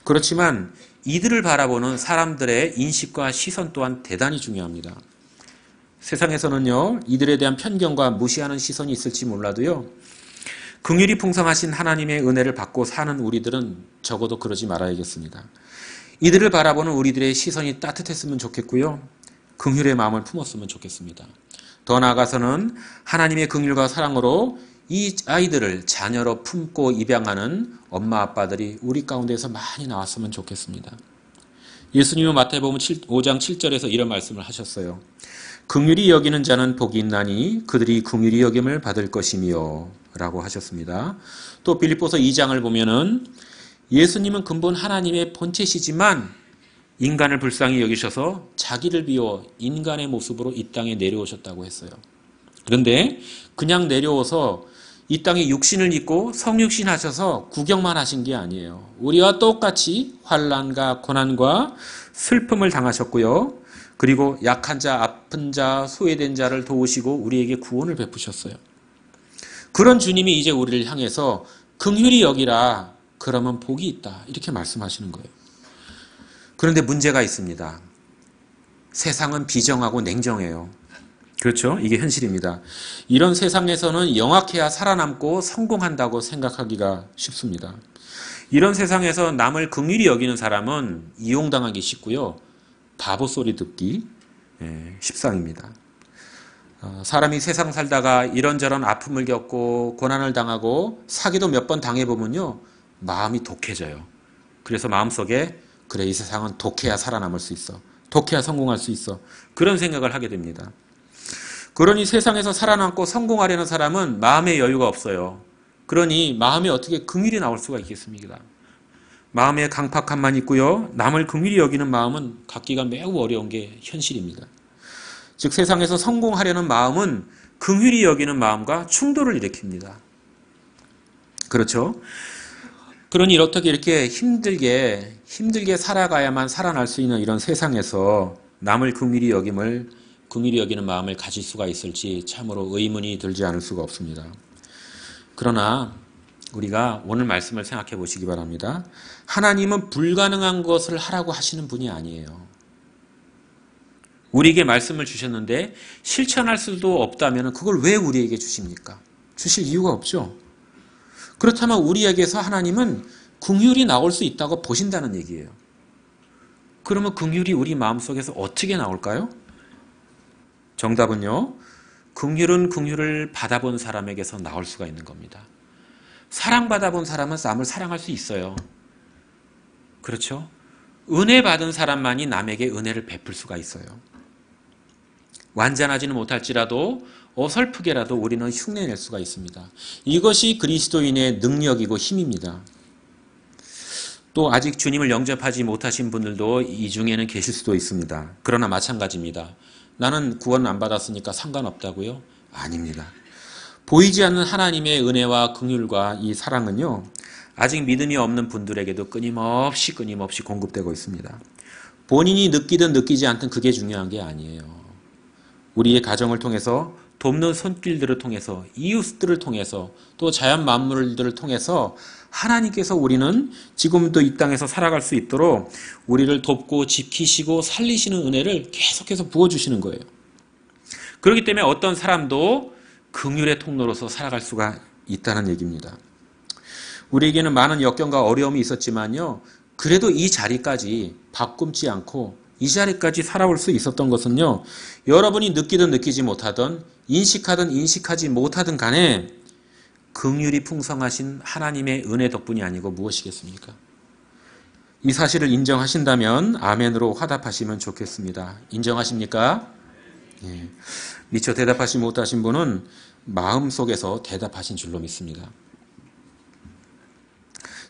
그렇지만 이들을 바라보는 사람들의 인식과 시선 또한 대단히 중요합니다. 세상에서는요, 이들에 대한 편견과 무시하는 시선이 있을지 몰라도요, 긍휼이 풍성하신 하나님의 은혜를 받고 사는 우리들은 적어도 그러지 말아야겠습니다. 이들을 바라보는 우리들의 시선이 따뜻했으면 좋겠고요, 긍휼의 마음을 품었으면 좋겠습니다. 더 나아가서는 하나님의 긍휼과 사랑으로 이 아이들을 자녀로 품고 입양하는 엄마 아빠들이 우리 가운데서 많이 나왔으면 좋겠습니다. 예수님은 마태복음 5장 7절에서 이런 말씀을 하셨어요. 긍휼히 여기는 자는 복이 있나니 그들이 긍휼히 여김을 받을 것이며 라고 하셨습니다. 또 빌립보서 2장을 보면은 예수님은 근본 하나님의 본체시지만 인간을 불쌍히 여기셔서 자기를 비워 인간의 모습으로 이 땅에 내려오셨다고 했어요. 그런데 그냥 내려오서 이 땅에 육신을 입고 성육신 하셔서 구경만 하신 게 아니에요. 우리와 똑같이 환난과 고난과 슬픔을 당하셨고요. 그리고 약한 자, 아픈 자, 소외된 자를 도우시고 우리에게 구원을 베푸셨어요. 그런 주님이 이제 우리를 향해서 긍휼히 여기라, 그러면 복이 있다, 이렇게 말씀하시는 거예요. 그런데 문제가 있습니다. 세상은 비정하고 냉정해요. 그렇죠? 이게 현실입니다. 이런 세상에서는 영악해야 살아남고 성공한다고 생각하기가 쉽습니다. 이런 세상에서 남을 긍휼히 여기는 사람은 이용당하기 쉽고요. 바보 소리 듣기 십상입니다. 사람이 세상 살다가 이런저런 아픔을 겪고 고난을 당하고 사기도 몇 번 당해보면요, 마음이 독해져요. 그래서 마음속에 그래, 이 세상은 독해야 살아남을 수 있어, 독해야 성공할 수 있어, 그런 생각을 하게 됩니다. 그러니 세상에서 살아남고 성공하려는 사람은 마음의 여유가 없어요. 그러니 마음에 어떻게 긍휼이 나올 수가 있겠습니까? 마음에 강팍함만 있고요. 남을 긍휼히 여기는 마음은 갖기가 매우 어려운 게 현실입니다. 즉 세상에서 성공하려는 마음은 긍휼히 여기는 마음과 충돌을 일으킵니다. 그렇죠? 그러니 어떻게 이렇게 힘들게 살아가야만 살아날 수 있는 이런 세상에서 남을 긍휼히 여기는 마음을 가질 수가 있을지 참으로 의문이 들지 않을 수가 없습니다. 그러나 우리가 오늘 말씀을 생각해 보시기 바랍니다. 하나님은 불가능한 것을 하라고 하시는 분이 아니에요. 우리에게 말씀을 주셨는데 실천할 수도 없다면 그걸 왜 우리에게 주십니까? 주실 이유가 없죠. 그렇다면 우리에게서 하나님은 긍휼이 나올 수 있다고 보신다는 얘기예요. 그러면 긍휼이 우리 마음속에서 어떻게 나올까요? 정답은요. 긍휼은 긍휼을 받아본 사람에게서 나올 수가 있는 겁니다. 사랑받아본 사람은 남을 사랑할 수 있어요. 그렇죠? 은혜 받은 사람만이 남에게 은혜를 베풀 수가 있어요. 완전하지는 못할지라도 어설프게라도 우리는 흉내낼 수가 있습니다. 이것이 그리스도인의 능력이고 힘입니다. 또 아직 주님을 영접하지 못하신 분들도 이 중에는 계실 수도 있습니다. 그러나 마찬가지입니다. 나는 구원 안 받았으니까 상관없다고요? 아닙니다. 보이지 않는 하나님의 은혜와 긍휼과 이 사랑은요, 아직 믿음이 없는 분들에게도 끊임없이 공급되고 있습니다. 본인이 느끼든 느끼지 않든 그게 중요한 게 아니에요. 우리의 가정을 통해서, 돕는 손길들을 통해서, 이웃들을 통해서, 또 자연 만물들을 통해서 하나님께서 우리는 지금도 이 땅에서 살아갈 수 있도록 우리를 돕고 지키시고 살리시는 은혜를 계속해서 부어주시는 거예요. 그렇기 때문에 어떤 사람도 긍휼의 통로로서 살아갈 수가 있다는 얘기입니다. 우리에게는 많은 역경과 어려움이 있었지만요, 그래도 이 자리까지 바꿈지 않고 이 자리까지 살아올 수 있었던 것은요, 여러분이 느끼든 느끼지 못하든 인식하든 인식하지 못하든 간에 긍휼이 풍성하신 하나님의 은혜 덕분이 아니고 무엇이겠습니까? 이 사실을 인정하신다면 아멘으로 화답하시면 좋겠습니다. 인정하십니까? 예. 미처 대답하지 못하신 분은 마음속에서 대답하신 줄로 믿습니다.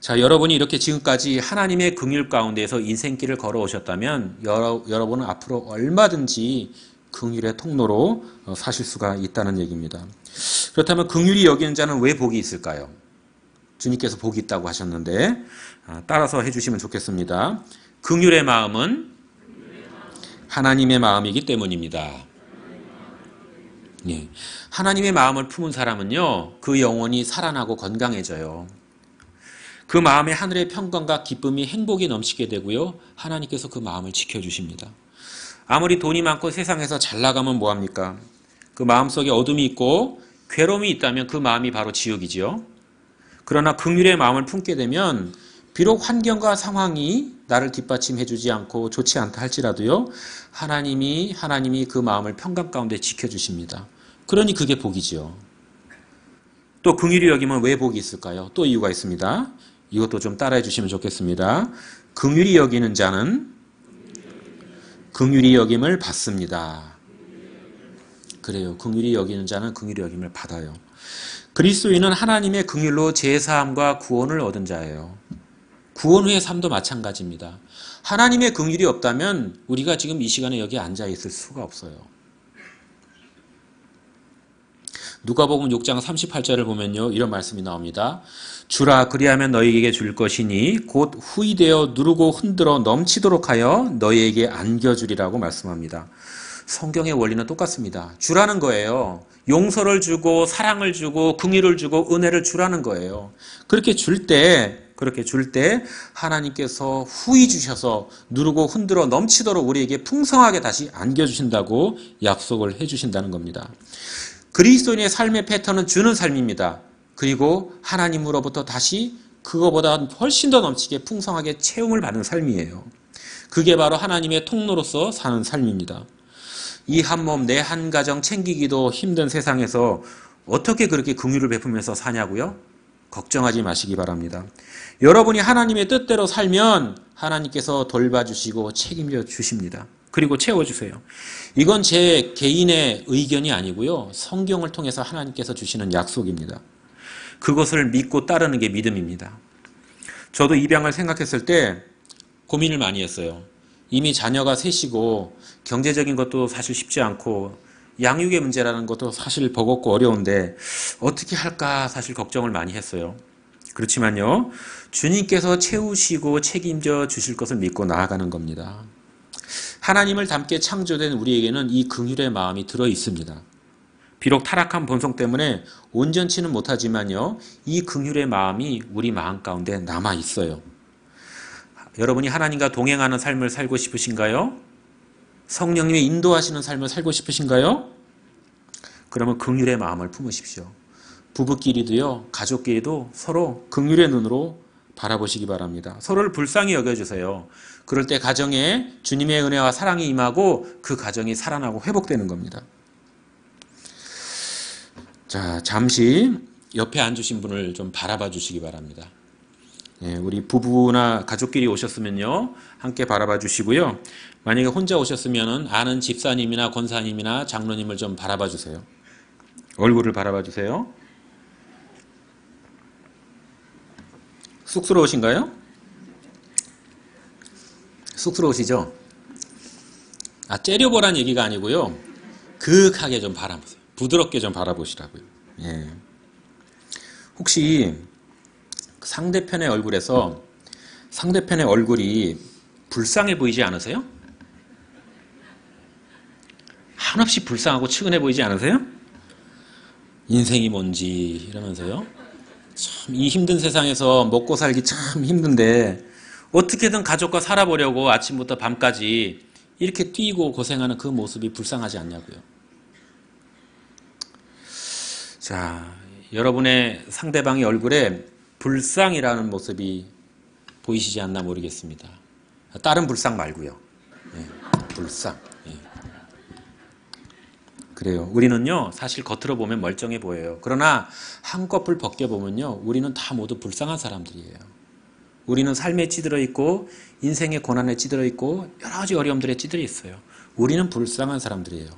자, 여러분이 이렇게 지금까지 하나님의 긍휼 가운데에서 인생길을 걸어오셨다면 여러분은 앞으로 얼마든지 긍휼의 통로로 사실 수가 있다는 얘기입니다. 그렇다면 긍휼히 여기는 자는 왜 복이 있을까요? 주님께서 복이 있다고 하셨는데 따라서 해주시면 좋겠습니다. 긍휼의 마음은 하나님의 마음이기 때문입니다. 예. 하나님의 마음을 품은 사람은요, 그 영혼이 살아나고 건강해져요. 그 마음에 하늘의 평강과 기쁨이 행복이 넘치게 되고요, 하나님께서 그 마음을 지켜주십니다. 아무리 돈이 많고 세상에서 잘 나가면 뭐합니까? 그 마음속에 어둠이 있고 괴로움이 있다면 그 마음이 바로 지옥이지요. 그러나 긍휼의 마음을 품게 되면 비록 환경과 상황이 나를 뒷받침해주지 않고 좋지 않다 할지라도요, 하나님이 그 마음을 평강 가운데 지켜주십니다. 그러니 그게 복이지요. 또 긍휼히 여기면 왜 복이 있을까요? 또 이유가 있습니다. 이것도 좀 따라해 주시면 좋겠습니다. 긍휼히 여기는 자는 긍휼히 여김을 받습니다. 그래요. 긍휼히 여기는 자는 긍휼히 여김을 받아요. 그리스도인은 하나님의 긍휼로 제사함과 구원을 얻은 자예요. 구원 후의 삶도 마찬가지입니다. 하나님의 긍휼이 없다면 우리가 지금 이 시간에 여기 앉아 있을 수가 없어요. 누가복음 6장 38절을 보면요, 이런 말씀이 나옵니다. 주라 그리하면 너희에게 줄 것이니 곧 후이되어 누르고 흔들어 넘치도록 하여 너희에게 안겨주리라고 말씀합니다. 성경의 원리는 똑같습니다. 주라는 거예요. 용서를 주고 사랑을 주고 긍휼을 주고 은혜를 주라는 거예요. 그렇게 줄 때 하나님께서 후히 주셔서 누르고 흔들어 넘치도록 우리에게 풍성하게 다시 안겨주신다고 약속을 해주신다는 겁니다. 그리스도인의 삶의 패턴은 주는 삶입니다. 그리고 하나님으로부터 다시 그거보다 훨씬 더 넘치게 풍성하게 채움을 받는 삶이에요. 그게 바로 하나님의 통로로서 사는 삶입니다. 이 한 몸 내 한 가정 챙기기도 힘든 세상에서 어떻게 그렇게 긍휼을 베풀면서 사냐고요? 걱정하지 마시기 바랍니다. 여러분이 하나님의 뜻대로 살면 하나님께서 돌봐주시고 책임져 주십니다. 그리고 채워주세요. 이건 제 개인의 의견이 아니고요, 성경을 통해서 하나님께서 주시는 약속입니다. 그것을 믿고 따르는 게 믿음입니다. 저도 입양을 생각했을 때 고민을 많이 했어요. 이미 자녀가 셋이고 경제적인 것도 사실 쉽지 않고 양육의 문제라는 것도 사실 버겁고 어려운데 어떻게 할까 사실 걱정을 많이 했어요. 그렇지만요, 주님께서 채우시고 책임져 주실 것을 믿고 나아가는 겁니다. 하나님을 닮게 창조된 우리에게는 이 긍휼의 마음이 들어 있습니다. 비록 타락한 본성 때문에 온전치는 못하지만요, 이 긍휼의 마음이 우리 마음 가운데 남아 있어요. 여러분이 하나님과 동행하는 삶을 살고 싶으신가요? 성령님의 인도하시는 삶을 살고 싶으신가요? 그러면 긍휼의 마음을 품으십시오. 부부끼리도요, 가족끼리도 서로 긍휼의 눈으로 바라보시기 바랍니다. 서로를 불쌍히 여겨주세요. 그럴 때 가정에 주님의 은혜와 사랑이 임하고 그 가정이 살아나고 회복되는 겁니다. 자, 잠시 옆에 앉으신 분을 좀 바라봐 주시기 바랍니다. 예, 우리 부부나 가족끼리 오셨으면요, 함께 바라봐 주시고요. 만약에 혼자 오셨으면 아는 집사님이나 권사님이나 장로님을 좀 바라봐 주세요. 얼굴을 바라봐 주세요. 쑥스러우신가요? 쑥스러우시죠? 째려보란 얘기가 아니고요, 그윽하게 좀 바라보세요. 부드럽게 좀 바라보시라고요. 예. 혹시 상대편의 얼굴에서 상대편의 얼굴이 불쌍해 보이지 않으세요? 한없이 불쌍하고 측은해 보이지 않으세요? 인생이 뭔지 이러면서요. 참 이 힘든 세상에서 먹고 살기 참 힘든데 어떻게든 가족과 살아보려고 아침부터 밤까지 이렇게 뛰고 고생하는 그 모습이 불쌍하지 않냐고요. 자, 여러분의 상대방의 얼굴에 불쌍이라는 모습이 보이시지 않나 모르겠습니다. 다른 불쌍 말고요. 예, 불쌍. 예. 그래요. 우리는요, 사실 겉으로 보면 멀쩡해 보여요. 그러나 한꺼풀 벗겨보면요, 우리는 다 모두 불쌍한 사람들이에요. 우리는 삶에 찌들어 있고 인생의 고난에 찌들어 있고 여러 가지 어려움들에 찌들어 있어요. 우리는 불쌍한 사람들이에요.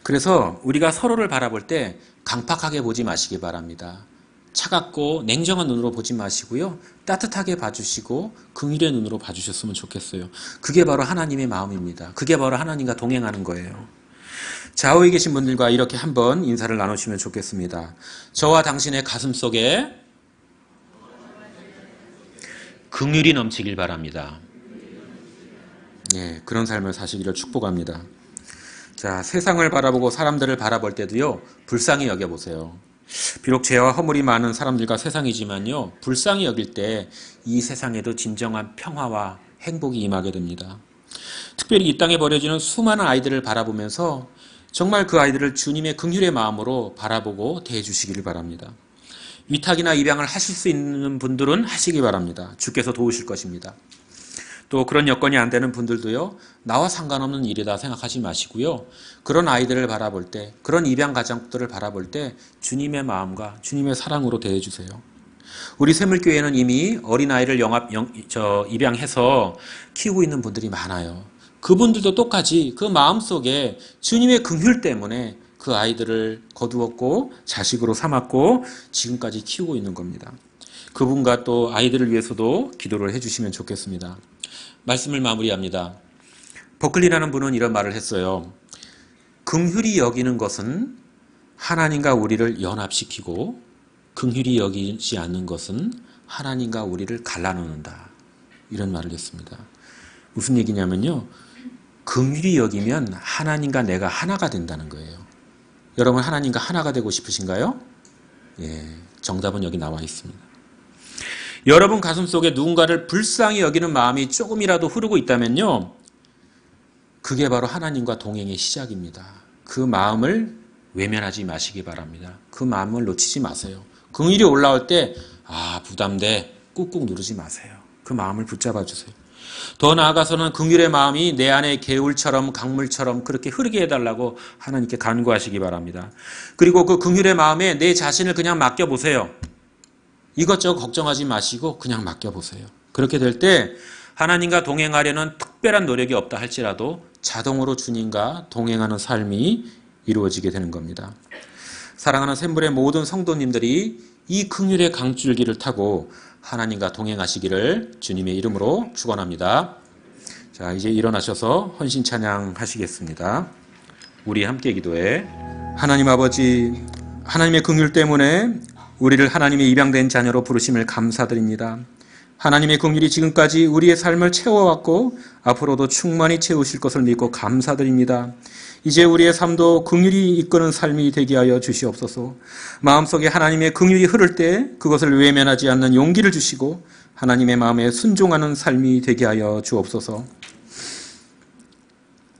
그래서 우리가 서로를 바라볼 때 강팍하게 보지 마시기 바랍니다. 차갑고 냉정한 눈으로 보지 마시고요, 따뜻하게 봐주시고 긍휼의 눈으로 봐주셨으면 좋겠어요. 그게 바로 하나님의 마음입니다. 그게 바로 하나님과 동행하는 거예요. 좌우에 계신 분들과 이렇게 한번 인사를 나누시면 좋겠습니다. 저와 당신의 가슴 속에 긍휼이 넘치길 바랍니다. 예, 그런 삶을 사시기를 축복합니다. 자, 세상을 바라보고 사람들을 바라볼 때도요, 불쌍히 여겨보세요. 비록 죄와 허물이 많은 사람들과 세상이지만요, 불쌍히 여길 때 이 세상에도 진정한 평화와 행복이 임하게 됩니다. 특별히 이 땅에 버려지는 수많은 아이들을 바라보면서 정말 그 아이들을 주님의 긍휼의 마음으로 바라보고 대해주시기를 바랍니다. 위탁이나 입양을 하실 수 있는 분들은 하시기 바랍니다. 주께서 도우실 것입니다. 또 그런 여건이 안 되는 분들도요, 나와 상관없는 일이다 생각하지 마시고요, 그런 아이들을 바라볼 때, 그런 입양 가정들을 바라볼 때 주님의 마음과 주님의 사랑으로 대해주세요. 우리 샘물교회는 이미 어린아이를 입양해서 키우고 있는 분들이 많아요. 그분들도 똑같이 그 마음속에 주님의 긍휼 때문에 그 아이들을 거두었고 자식으로 삼았고 지금까지 키우고 있는 겁니다. 그분과 또 아이들을 위해서도 기도를 해주시면 좋겠습니다. 말씀을 마무리합니다. 버클리라는 분은 이런 말을 했어요. 긍휼히 여기는 것은 하나님과 우리를 연합시키고 긍휼히 여기지 않는 것은 하나님과 우리를 갈라놓는다. 이런 말을 했습니다. 무슨 얘기냐면요, 긍휼히 여기면 하나님과 내가 하나가 된다는 거예요. 여러분, 하나님과 하나가 되고 싶으신가요? 예, 정답은 여기 나와 있습니다. 여러분 가슴속에 누군가를 불쌍히 여기는 마음이 조금이라도 흐르고 있다면요, 그게 바로 하나님과 동행의 시작입니다. 그 마음을 외면하지 마시기 바랍니다. 그 마음을 놓치지 마세요. 긍휼이 올라올 때 부담돼 꾹꾹 누르지 마세요. 그 마음을 붙잡아 주세요. 더 나아가서는 긍휼의 마음이 내 안에 개울처럼 강물처럼 그렇게 흐르게 해달라고 하나님께 간구하시기 바랍니다. 그리고 그 긍휼의 마음에 내 자신을 그냥 맡겨보세요. 이것저것 걱정하지 마시고 그냥 맡겨보세요. 그렇게 될 때 하나님과 동행하려는 특별한 노력이 없다 할지라도 자동으로 주님과 동행하는 삶이 이루어지게 되는 겁니다. 사랑하는 샘물의 모든 성도님들이 이 긍휼의 강줄기를 타고 하나님과 동행하시기를 주님의 이름으로 축원합니다. 자, 이제 일어나셔서 헌신 찬양 하시겠습니다. 우리 함께 기도해. 하나님 아버지, 하나님의 긍휼 때문에 우리를 하나님의 입양된 자녀로 부르심을 감사드립니다. 하나님의 긍휼이 지금까지 우리의 삶을 채워왔고 앞으로도 충만히 채우실 것을 믿고 감사드립니다. 이제 우리의 삶도 긍휼이 이끄는 삶이 되게 하여 주시옵소서. 마음속에 하나님의 긍휼이 흐를 때 그것을 외면하지 않는 용기를 주시고 하나님의 마음에 순종하는 삶이 되게 하여 주옵소서.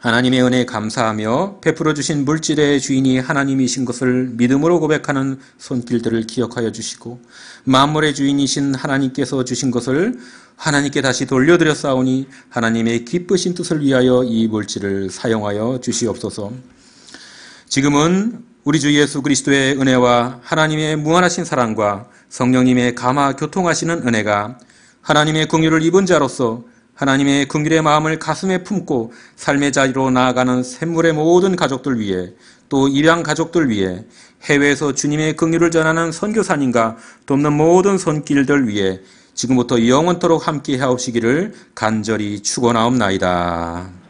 하나님의 은혜에 감사하며 베풀어 주신 물질의 주인이 하나님이신 것을 믿음으로 고백하는 손길들을 기억하여 주시고 만물의 주인이신 하나님께서 주신 것을 하나님께 다시 돌려드렸사오니 하나님의 기쁘신 뜻을 위하여 이 물질을 사용하여 주시옵소서. 지금은 우리 주 예수 그리스도의 은혜와 하나님의 무한하신 사랑과 성령님의 감화 교통하시는 은혜가 하나님의 긍휼을 입은 자로서 하나님의 긍휼의 마음을 가슴에 품고 삶의 자리로 나아가는 샘물의 모든 가족들 위해 또 입양 가족들 위해 해외에서 주님의 긍휼을 전하는 선교사님과 돕는 모든 손길들 위해 지금부터 영원토록 함께 하옵시기를 간절히 축원하옵나이다.